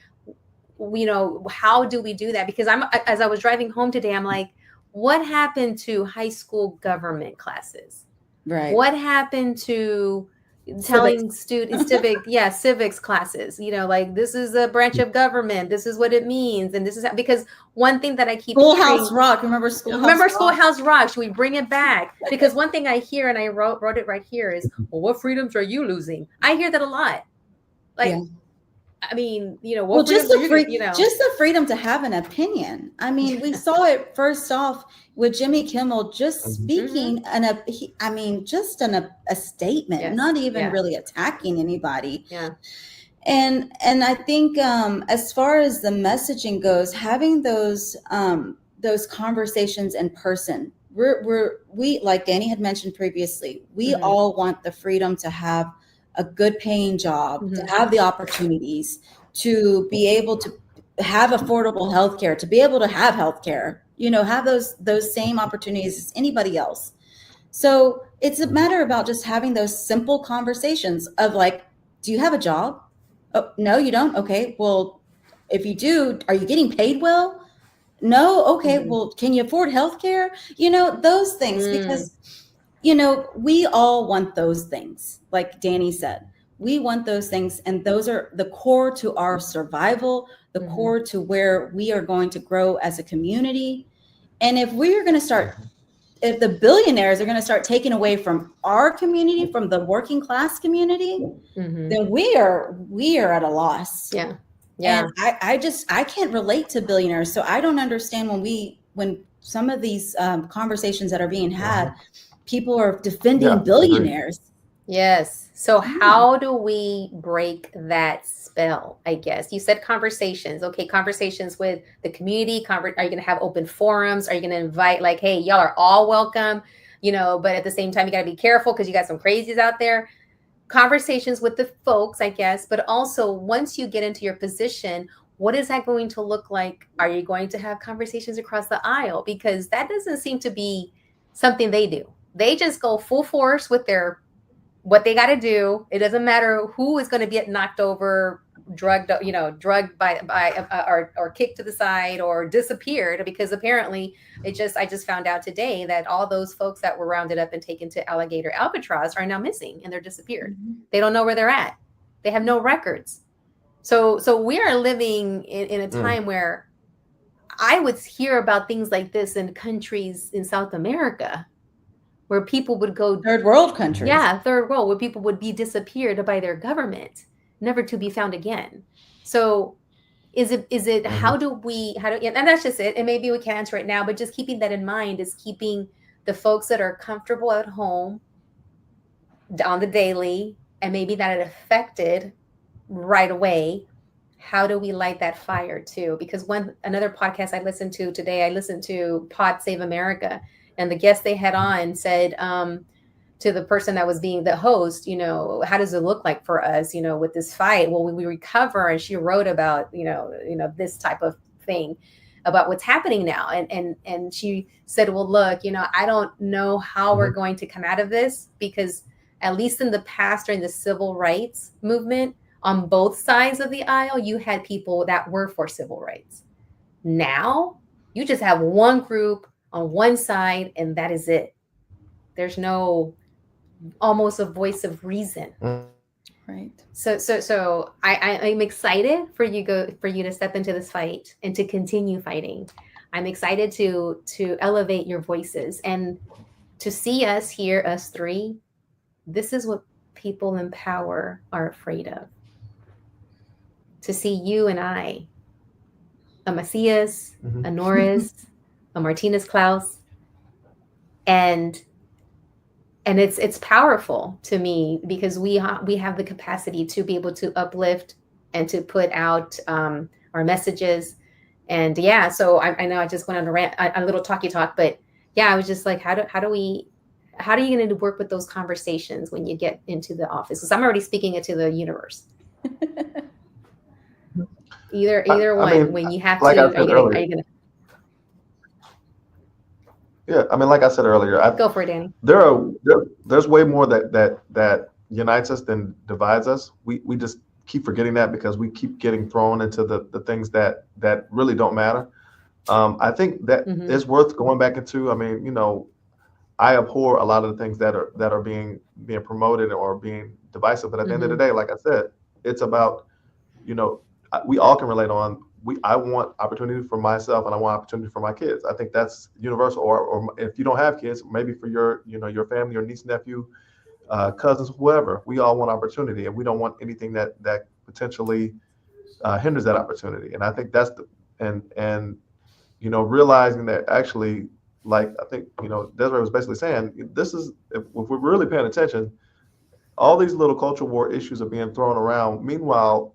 How do we do that? Because as I was driving home today, I'm like, what happened to high school government classes? Right. What happened to telling students civics classes, this is a branch of government, this is what it means, and this is because one thing that I keep Schoolhouse Rock. Remember Schoolhouse Rock? Should we bring it back? Because one thing I hear, and I wrote it right here, is, well, what freedoms are you losing? I hear that a lot. Just the freedom to have an opinion. We saw it first off with Jimmy Kimmel just speaking a statement, not even really attacking anybody. And I think as far as the messaging goes, having those conversations in person, we like Danny had mentioned previously, we all want the freedom to have a good paying job, to have the opportunities, to be able to have affordable healthcare, to be able to have healthcare, have those same opportunities as anybody else. So it's a matter about just having those simple conversations of do you have a job? Oh, no, you don't. Okay. Well, if you do, are you getting paid well? No. Okay. Well, can you afford healthcare? Those things, because we all want those things. Like Danny said, we want those things. And those are the core to our survival, the core to where we are going to grow as a community. And if we are going to start if the billionaires are going to start taking away from our community, from the working class community, then we are at a loss. Yeah. And I can't relate to billionaires. So I don't understand when some of these conversations that are being had, people are defending billionaires. Yes. So how do we break that spell? I guess you said conversations. Okay, conversations with the community. Are you going to have open forums? Are you going to invite like, hey, y'all are all welcome, but at the same time, you got to be careful because you got some crazies out there. Conversations with the folks, I guess, but also once you get into your position, what is that going to look like? Are you going to have conversations across the aisle? Because that doesn't seem to be something they do. They just go full force with what they got to do. It doesn't matter who is going to get knocked over, drugged by or kicked to the side or disappeared, because apparently I just found out today that all those folks that were rounded up and taken to Alligator Albatross are now missing and they're disappeared. They don't know where they're at. They have no records. So we are living in a time where I would hear about things like this in countries in South America, where people would go third world countries. Yeah, third world, where people would be disappeared by their government, never to be found again. So is it how do and that's just it. And maybe we can't answer it now, but just keeping that in mind is keeping the folks that are comfortable at home on the daily, and maybe that it affected right away. How do we light that fire too? Because another podcast I listened to today, I listened to Pod Save America. And the guest they had on said to the person that was being the host, how does it look like for us, with this fight? Well, we recover. And she wrote about, this type of thing about what's happening now. And she said, well, look, I don't know how we're going to come out of this, because at least in the past, during the civil rights movement, on both sides of the aisle, you had people that were for civil rights. Now you just have one group on one side, and that is it. There's no almost a voice of reason. Right. So I'm excited for you to step into this fight and to continue fighting. I'm excited to elevate your voices and to see us here, us three. This is what people in power are afraid of. To see you and I, a Macias, a Norris, a Martinez Klaus, and it's powerful to me, because we have the capacity to be able to uplift and to put out our messages. And so I know I just went on a little talky talk, but I was just like, how are you going to work with those conversations when you get into the office? Because I'm already speaking it to the universe. Either one. I mean, when you have like to, are you going to? Yeah, I mean, like I said earlier, go for it, Danny. There's way more that unites us than divides us. We just keep forgetting that because we keep getting thrown into the things that really don't matter. I think that it's worth going back into. I mean, I abhor a lot of the things that are being promoted or being divisive. But at the end of the day, like I said, it's about, we all can relate on. I want opportunity for myself, and I want opportunity for my kids. I think that's universal. Or if you don't have kids, maybe for your family, your niece, nephew, cousins, whoever. We all want opportunity, and we don't want anything that potentially hinders that opportunity. And I think that's realizing that actually, like I think Desiree was basically saying, this is if we're really paying attention, all these little cultural war issues are being thrown around. Meanwhile,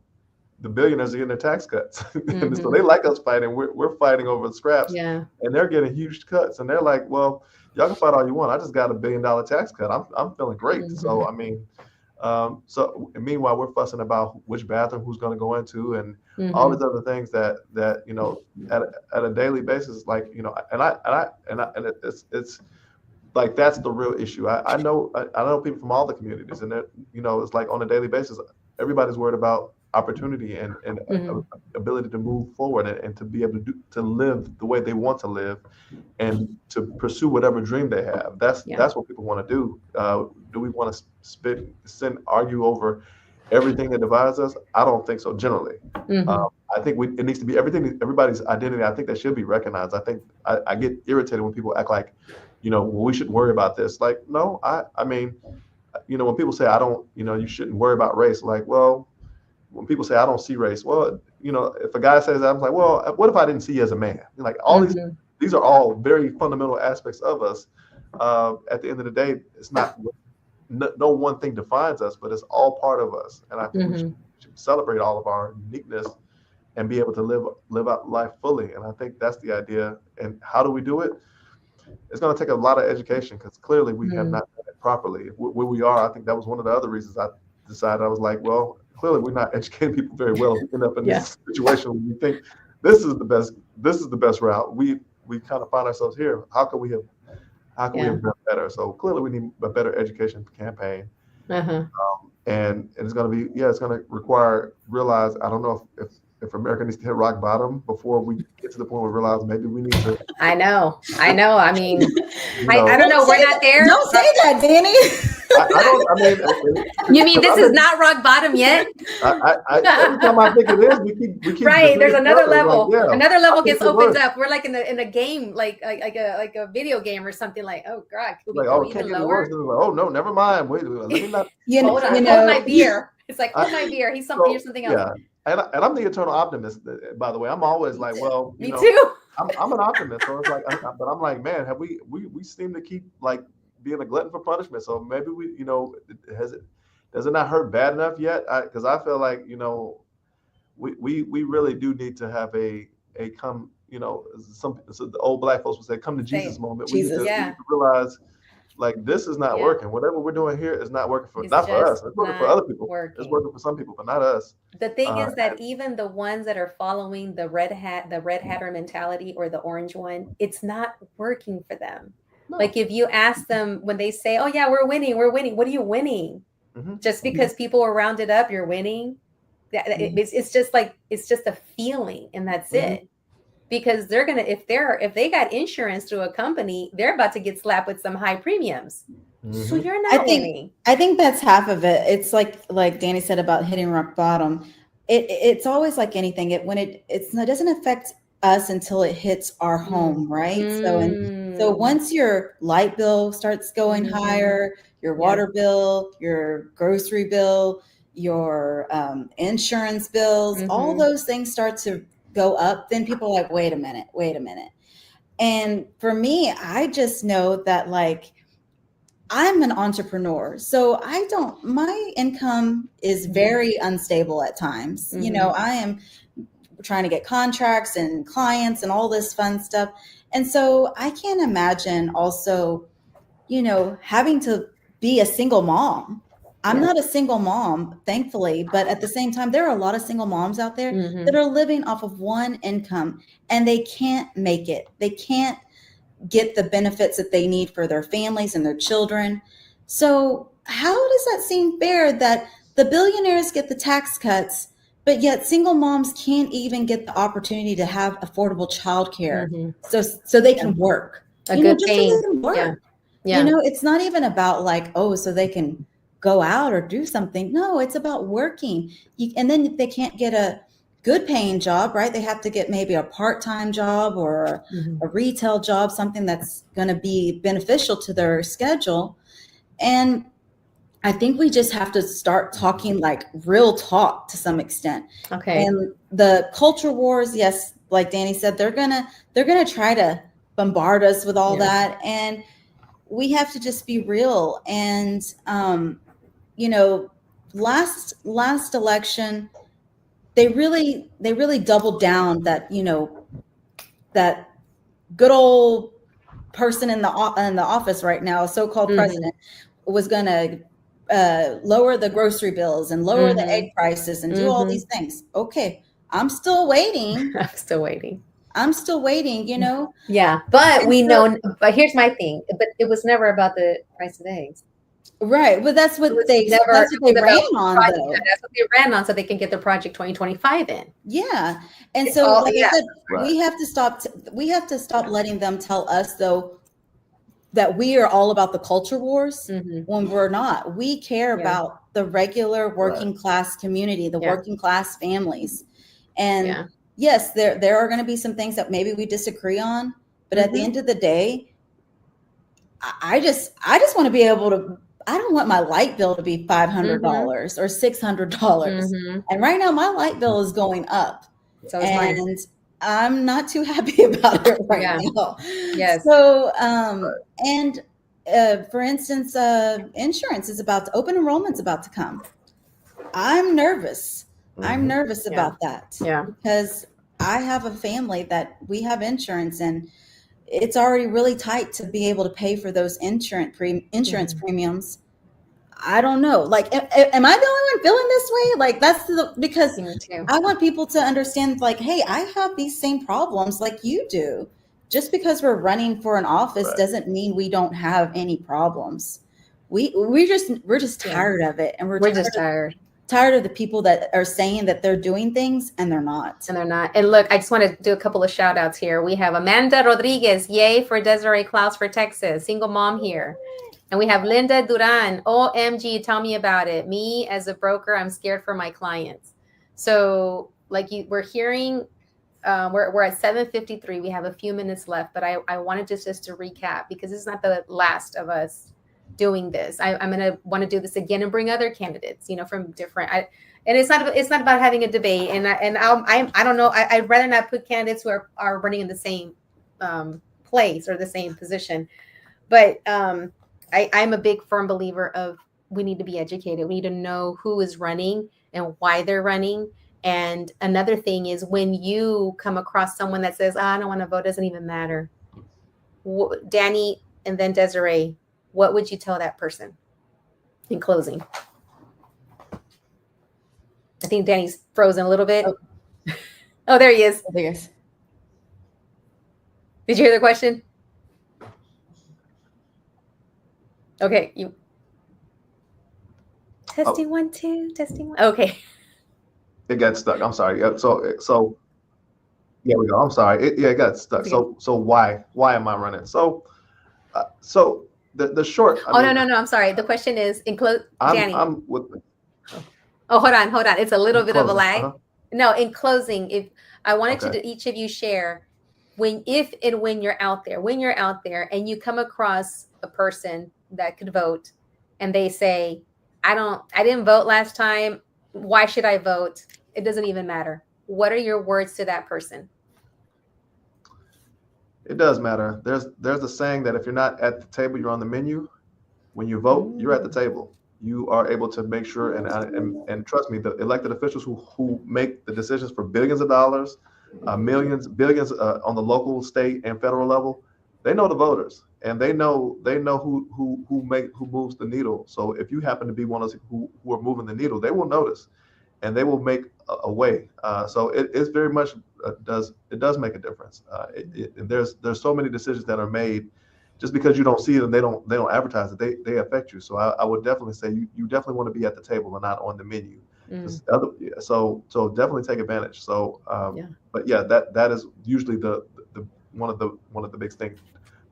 the billionaires are getting their tax cuts. And so they like us fighting. We're fighting over the scraps, and they're getting huge cuts. And they're like, well, y'all can fight all you want. I just got $1 billion tax cut. I'm feeling great. So, I mean, and meanwhile, we're fussing about which bathroom who's going to go into and all these other things that at a daily basis, like, and it's like, that's the real issue. I know people from all the communities, and it's like on a daily basis, everybody's worried about opportunity and ability to move forward and to be able to live the way they want to live and to pursue whatever dream they have. That's what people want to do. Do we want to argue over everything that divides us? I don't think so. Generally, I think it needs to be everybody's identity. I think that should be recognized. I think I get irritated when people act like well, we shouldn't worry about this. Like, no, I mean, when people say I don't, you shouldn't worry about race. Like, well, when people say I don't see race, well, if a guy says that, I'm like, well, what if I didn't see you as a man? Like all these are all very fundamental aspects of us. At the end of the day, it's not no one thing defines us, but it's all part of us. And I think we should celebrate all of our uniqueness and be able to live out life fully. And I think that's the idea. And how do we do it? It's going to take a lot of education, because clearly we have not done it properly. Where we are, I think that was one of the other reasons I decided. I was like, well, clearly we're not educating people very well to end up in this situation where we think this is the best route. We kind of find ourselves here. How can we have done better? So clearly we need a better education campaign. And it's going to be, it's going to realize, I don't know if America needs to hit rock bottom before we get to the point where we realize maybe we need to. I know. I mean, I don't know. We're not there. Don't say that, Danny. I mean, you mean this is not rock bottom yet? Every time I think it is, we keep right. There's another level. Like, another level gets opened up. We're like in a game, like a video game or something. Like, oh God, could we go even lower? Like, oh no, never mind. Wait, let me not. Hold my beer. It's like, hold my beer. Here's something else. Yeah. And I'm the eternal optimist, by the way. I'm always like, well, me too. I'm an optimist, so it's like, but I'm like, man, have we seem to keep like being a glutton for punishment. So maybe does it not hurt bad enough yet? Because I feel like we really do need to have a come, so the old black folks would say, come to Jesus moment. Jesus, we need to realize, like, this is not working. Whatever we're doing here is not working for us. It's working for other people. It's working for some people, but not us. The thing is that even the ones that are following the red hatter mentality or the orange one, it's not working for them. No. Like if you ask them when they say, "Oh yeah, we're winning," what are you winning? Just because people are rounded up, you're winning. It's just a feeling, and that's it. Because they're gonna, if they got insurance through a company, they're about to get slapped with some high premiums. So you're not winning. I think that's half of it. It's like Danny said about hitting rock bottom. It's always like anything. It doesn't affect us until it hits our home, right? So once your light bill starts going higher, your water bill, your grocery bill, your insurance bills, all those things start to go up, then people are like, wait a minute. And for me, I just know that, like, I'm an entrepreneur, so my income is very unstable at times. I am trying to get contracts and clients and all this fun stuff. And so I can't imagine also, having to be a single mom. I'm not a single mom, thankfully, but at the same time, there are a lot of single moms out there that are living off of one income, and they can't make it. They can't get the benefits that they need for their families and their children. So how does that seem fair that the billionaires get the tax cuts, but yet single moms can't even get the opportunity to have affordable childcare so they can work? A good thing. Yeah. It's not even about like, so they can go out or do something. No, it's about working. And then they can't get a good paying job, right? They have to get maybe a part-time job or a retail job, something that's going to be beneficial to their schedule. And I think we just have to start talking like real talk to some extent. Okay. And the culture wars, yes, like Danny said, they're gonna try to bombard us with all that, and we have to just be real. And last election, they really doubled down that that good old person in the office right now, so-called president, was going to lower the grocery bills and lower the egg prices and do all these things. Okay, I'm still waiting. Yeah, but we know. But here's my thing. But it was never about the price of eggs. Right, but that's what they ran on. That's what they ran on, so they can get the Project 2025 in. Yeah, and so like I said, we have to stop. We have to stop letting them tell us though that we are all about the culture wars when we're not. We care about the regular working class community, the working class families, and yes, there are going to be some things that maybe we disagree on, but at the end of the day, I just want to be able to, I don't want my light bill to be $500 or $600. And right now my light bill is going up. So is mine. And I'm not too happy about it right now. Yes. So, for instance, insurance is open enrollment's about to come. I'm nervous. I'm nervous about that. Yeah. Because I have a family that we have insurance, and it's already really tight to be able to pay for those insurance premiums. I don't know. Like, am I the only one feeling this way? Like, because I want people to understand, like, hey, I have these same problems like you do. Just because we're running for an office doesn't mean we don't have any problems. We're just tired of it, and we're just tired of the people that are saying that they're doing things and they're not. And look, I just want to do a couple of shout outs here. We have Amanda Rodriguez, yay for Desiree Klaus for Texas, single mom here. And we have Linda Duran, OMG, tell me about it. Me as a broker, I'm scared for my clients. So we're hearing, we're at 7:53. We have a few minutes left, but I wanted just to recap, because this is not the last of us doing this. I'm going to want to do this again and bring other candidates, from different, and it's not about having a debate. I don't know. I'd rather not put candidates who are running in the same place or the same position. But I'm a big firm believer of, we need to be educated. We need to know who is running and why they're running. And another thing is, when you come across someone that says, I don't want to vote, doesn't even matter. Danny and then Desiree, what would you tell that person in closing? I think Danny's frozen a little bit. Oh, there he is. There he is. Did you hear the question? Okay. Testing 1 2, testing 1. Okay. It got stuck. I'm sorry. So yeah, we go. I'm sorry. It got stuck. Okay. So why am I running? So the short. No. I'm sorry. The question is, Danny. I'm with. Oh, hold on. It's a little bit of a lag. No, in closing, if I wanted to each of you share when you're out there and you come across a person that could vote, and they say, I didn't vote last time. Why should I vote? It doesn't even matter. What are your words to that person? It does matter. There's a saying that if you're not at the table, you're on the menu. When you vote, you're at the table. You are able to make sure, and trust me, the elected officials who make the decisions for billions of dollars, millions, billions on the local, state, and federal level, they know the voters, and they know who moves the needle. So if you happen to be one of those who are moving the needle, they will notice, and they will make a way. So it's very much does make a difference. There's so many decisions that are made. Just because you don't see it and they don't advertise it, they affect you. So I would definitely say you definitely want to be at the table and not on the menu. So definitely take advantage. So but yeah, that is usually the one of the big things.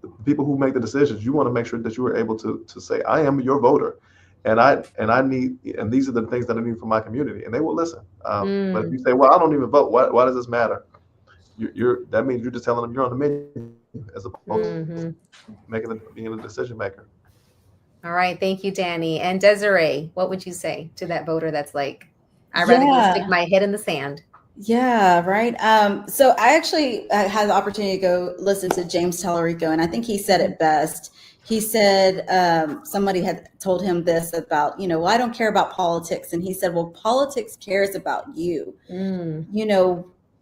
The people who make the decisions, you want to make sure that you are able to say, I am your voter, and I need, and these are the things that I need for my community, and they will listen. But if you say, well, I don't even vote, why does this matter? That means you're just telling them you're on the menu, as opposed to being a decision maker. All right. Thank you, Danny. And Desiree, what would you say to that voter that's like, I'd rather go stick my head in the sand? Yeah, right. So I actually had the opportunity to go listen to James Tallarico, and I think he said it best. He said somebody had told him this about, well, I don't care about politics. And he said, well, politics cares about you.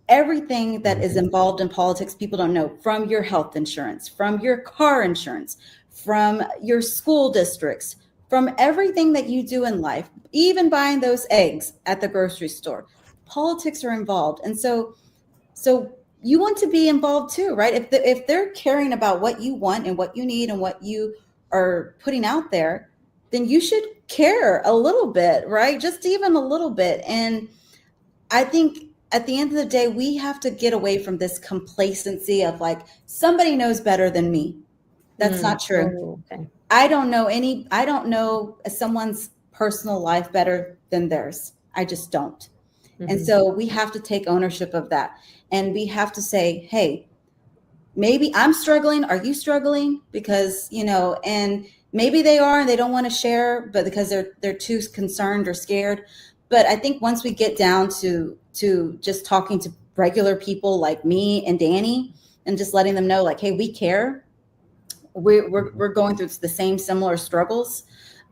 Everything that is involved in politics, people don't know, from your health insurance, from your car insurance, from your school districts, from everything that you do in life, even buying those eggs at the grocery store. Politics are involved. And so you want to be involved too, right? If they're caring about what you want and what you need and what you are putting out there, then you should care a little bit, right? Just even a little bit. And I think at the end of the day, we have to get away from this complacency of like, somebody knows better than me. That's not true. Okay. I don't know someone's personal life better than theirs. I just don't. And so we have to take ownership of that. And we have to say, hey, maybe I'm struggling. Are you struggling? Because, and maybe they are and they don't want to share, but because they're too concerned or scared. But I think once we get down to just talking to regular people like me and Danny and just letting them know, like, hey, we care. We're going through the same similar struggles.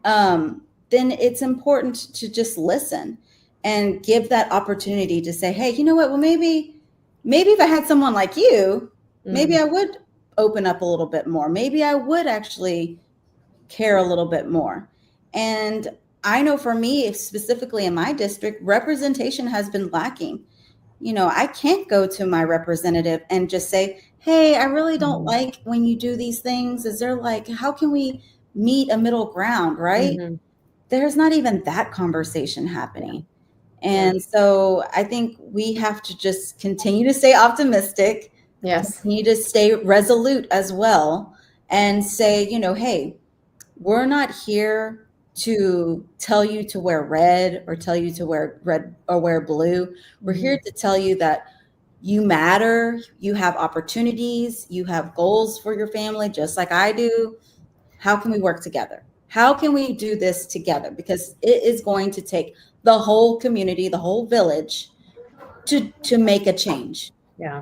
Then it's important to just listen and give that opportunity to say, hey, you know what? Well, maybe if I had someone like you, maybe I would open up a little bit more. Maybe I would actually care a little bit more. And I know for me, specifically in my district, representation has been lacking. I can't go to my representative and just say, hey, I really don't like when you do these things. Is there how can we meet a middle ground, right? There's not even that conversation happening. And so I think we have to just continue to stay optimistic. Yes. Continue to stay resolute as well and say, hey, we're not here to tell you to wear red or tell you to wear red or wear blue. We're here to tell you that you matter, you have opportunities, you have goals for your family, just like I do. How can we work together? How can we do this together? Because it is going to take the whole community, the whole village to make a change. Yeah.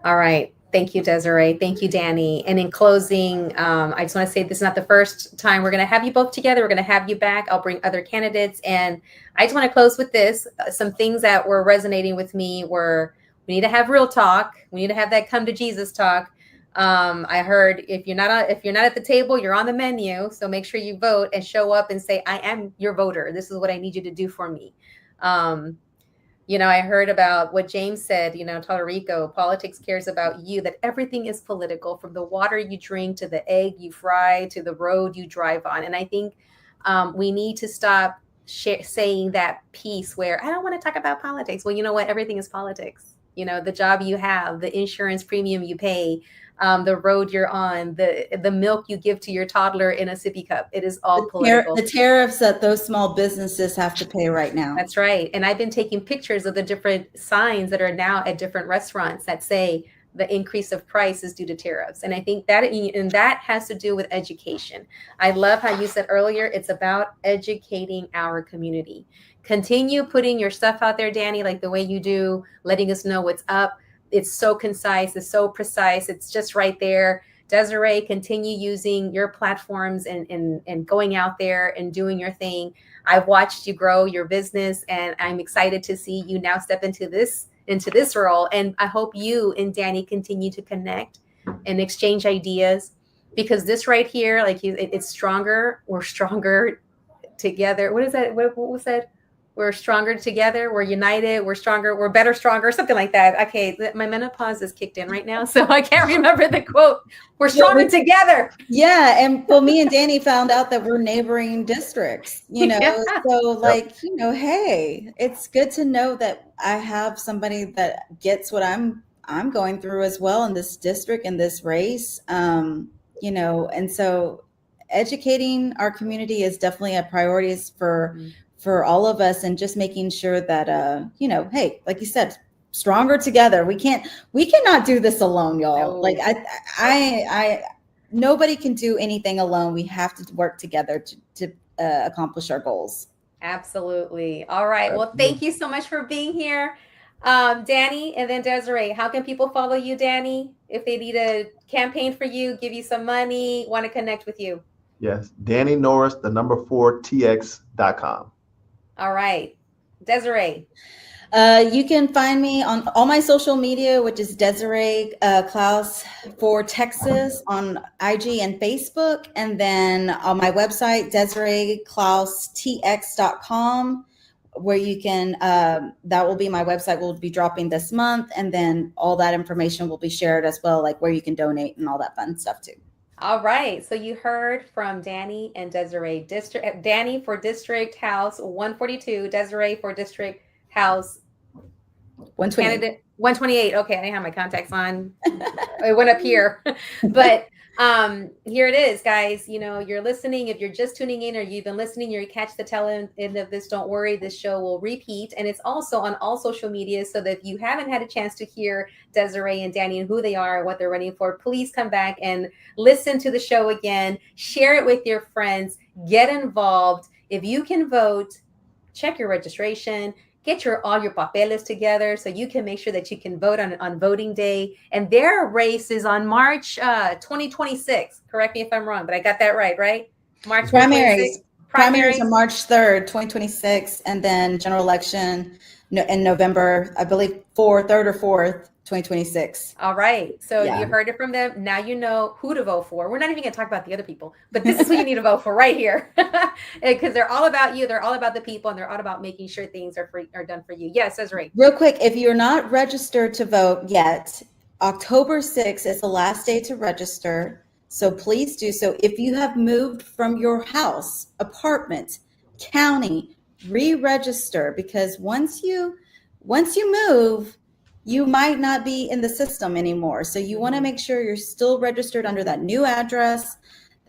All right. Thank you, Desiree. Thank you, Danny. And in closing, I just want to say this is not the first time we're going to have you both together. We're going to have you back. I'll bring other candidates. And I just want to close with this. Some things that were resonating with me were we need to have real talk. We need to have that come to Jesus talk. I heard if you're not at the table, you're on the menu. So make sure you vote and show up and say, I am your voter. This is what I need you to do for me. I heard about what James said, Tallarico, politics cares about you, that everything is political, from the water you drink to the egg you fry to the road you drive on. And I think we need to stop saying that piece where I don't want to talk about politics. Well, you know what? Everything is politics. The job you have, the insurance premium you pay, the road you're on, the milk you give to your toddler in a sippy cup. It is all political. The tariffs that those small businesses have to pay right now. That's right. And I've been taking pictures of the different signs that are now at different restaurants that say the increase of price is due to tariffs. And I think that has to do with education. I love how you said earlier, it's about educating our community. Continue putting your stuff out there, Danny, like the way you do, letting us know what's up. It's so concise, it's so precise, it's just right there. Desiree, continue using your platforms and going out there and doing your thing. I've watched you grow your business, and I'm excited to see you now step into this role. And I hope you and Danny continue to connect and exchange ideas, because this right here, it's stronger. We're stronger together. What is that? What was that? We're stronger together. We're united. We're stronger. We're better, stronger, something like that. Okay. My menopause is kicked in right now, so I can't remember the quote. We're stronger together. Yeah. And well, me and Danny found out that we're neighboring districts, so hey, it's good to know that I have somebody that gets what I'm going through as well in this district, in this race. And so educating our community is definitely a priority for all of us, and just making sure that, hey, like you said, stronger together. We cannot do this alone, y'all. No. I nobody can do anything alone. We have to work together to accomplish our goals. Absolutely. All right. Well, thank you so much for being here. Danny and then Desiree, how can people follow you, Danny, if they need a campaign for you, give you some money, want to connect with you? Yes. Danny Norris, 4tx.com. All right. Desiree. You can find me on all my social media, which is Desiree Klaus for Texas on IG and Facebook. And then on my website, DesireeKlausTX.com, where you can, that will be my website, will be dropping this month. And then all that information will be shared as well, like where you can donate and all that fun stuff too. All right. So you heard from Danny and Desiree. Danny for District House 142, Desiree for District House 128. Okay, I didn't have my contacts on. It went up here. But Here it is, guys. You're listening. If you're just tuning in or you've been listening, you catch the tail end of this. Don't worry, this show will repeat, and it's also on all social media. So that if you haven't had a chance to hear Desiree and Danny and who they are and what they're running for, please come back and listen to the show again. Share it with your friends. Get involved. If you can vote, check your registration. Get all your papeles together so you can make sure that you can vote on voting day. And their race is on March 2026. Correct me if I'm wrong, but I got that right? March primaries. Primaries are March 3rd, 2026, and then general election in November, I believe 3rd or 4th, 2026. All right. So you heard it from them. Now you know who to vote for. We're not even going to talk about the other people, but this is who you need to vote for right here, because they're all about you. They're all about the people, and they're all about making sure things are done for you. Yes, that's right. Real quick, if you're not registered to vote yet, October 6th is the last day to register. So please do so. If you have moved from your house, apartment, county, re-register, because once you move, you might not be in the system anymore. So you want to make sure you're still registered under that new address.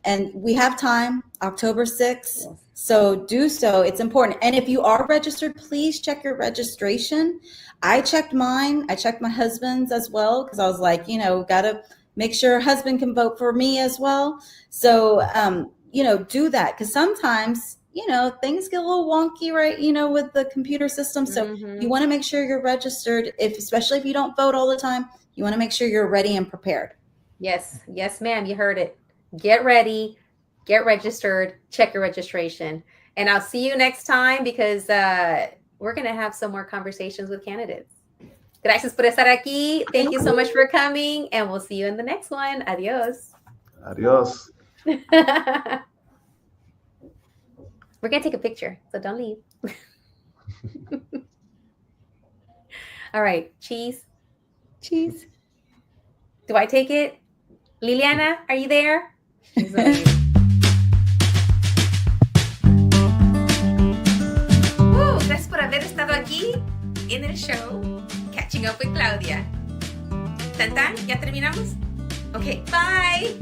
And we have time, October 6th. Yes. So do so. It's important. And if you are registered, please check your registration. I checked mine. I checked my husband's as well, because I was like, got to make sure husband can vote for me as well. So, do that, because sometimes things get a little wonky, right? With the computer system. So you want to make sure you're registered, especially if you don't vote all the time. You want to make sure you're ready and prepared. Yes, ma'am. You heard it. Get ready, get registered, check your registration. And I'll see you next time, because we're going to have some more conversations with candidates. Gracias por estar aquí. Thank you so much for coming, and we'll see you in the next one. Adios. Adios. We're going to take a picture, so don't leave. All right. Cheese. Do I take it? Liliana, are you there? She's amazing. Gracias por haber estado aquí en el show Catching Up with Claudia. ¿Ya terminamos? Okay, bye.